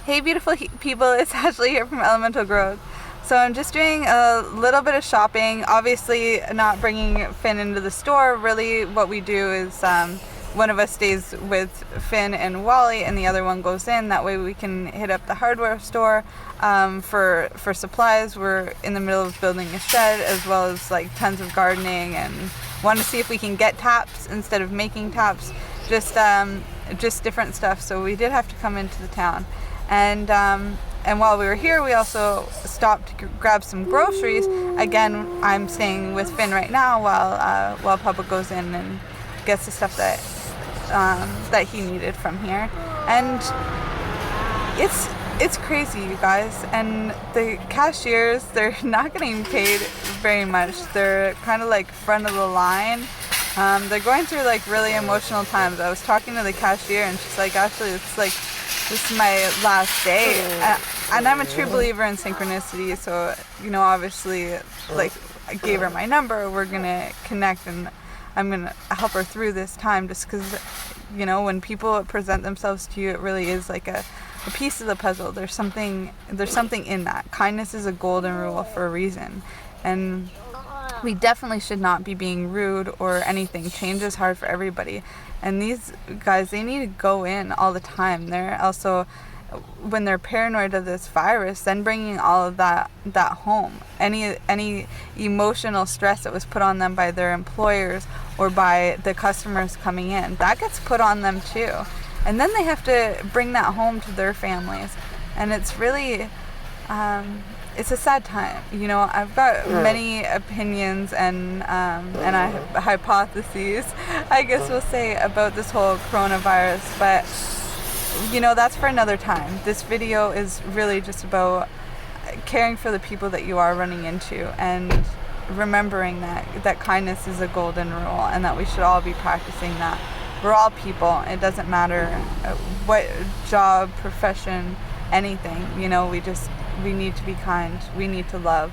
Hey beautiful people, it's Ashley here from Elemental Growth. So I'm just doing a little bit of shopping, obviously not bringing Finn into the store. Really what we do is one of us stays with Finn and Wally and the other one goes in. That way we can hit up the hardware store for supplies. We're in the middle of building a shed, as well as like tons of gardening, and want to see if we can get taps instead of making taps. Just different stuff. So we did have to come into the town. And while we were here, we also stopped to grab some groceries. Again, I'm staying with Finn right now while Papa goes in and gets the stuff that he needed from here. And it's crazy, you guys. And the cashiers, they're not getting paid very much. They're kind of like front of the line. They're going through like really emotional times. I was talking to the cashier and she's like, actually, it's like, this is my last day, and I'm a true believer in synchronicity, so, obviously, like, I gave her my number, we're gonna connect, and I'm gonna help her through this time, just because, when people present themselves to you, it really is like a piece of the puzzle. There's something in that. Kindness is a golden rule for a reason, and we definitely should not be being rude or anything. Change is hard for everybody. And these guys, they need to go in all the time. They're also, when they're paranoid of this virus, then bringing all of that home. Any emotional stress that was put on them by their employers or by the customers coming in, that gets put on them too. And then they have to bring that home to their families. And it's really... it's a sad time. I've got many opinions and hypotheses, I guess we'll say, about this whole coronavirus, but that's for another time. This video is really just about caring for the people that you are running into and remembering that kindness is a golden rule and that we should all be practicing that. We're all people. It doesn't matter what job, profession, anything. We need to be kind, we need to love,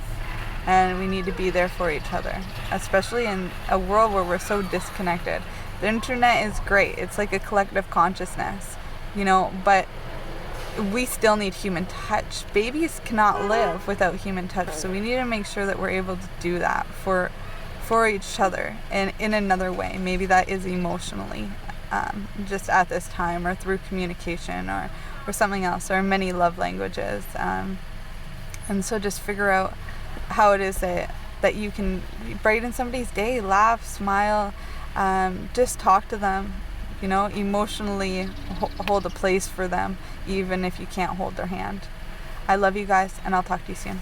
and we need to be there for each other, especially in a world where we're so disconnected. The internet is great. It's like a collective consciousness, but we still need human touch. Babies cannot live without human touch, so we need to make sure that we're able to do that for each other and in another way. Maybe that is emotionally, just at this time, or through communication, or something else, or many love languages. And so just figure out how it is that you can brighten somebody's day, laugh, smile, just talk to them, emotionally hold a place for them, even if you can't hold their hand. I love you guys, and I'll talk to you soon.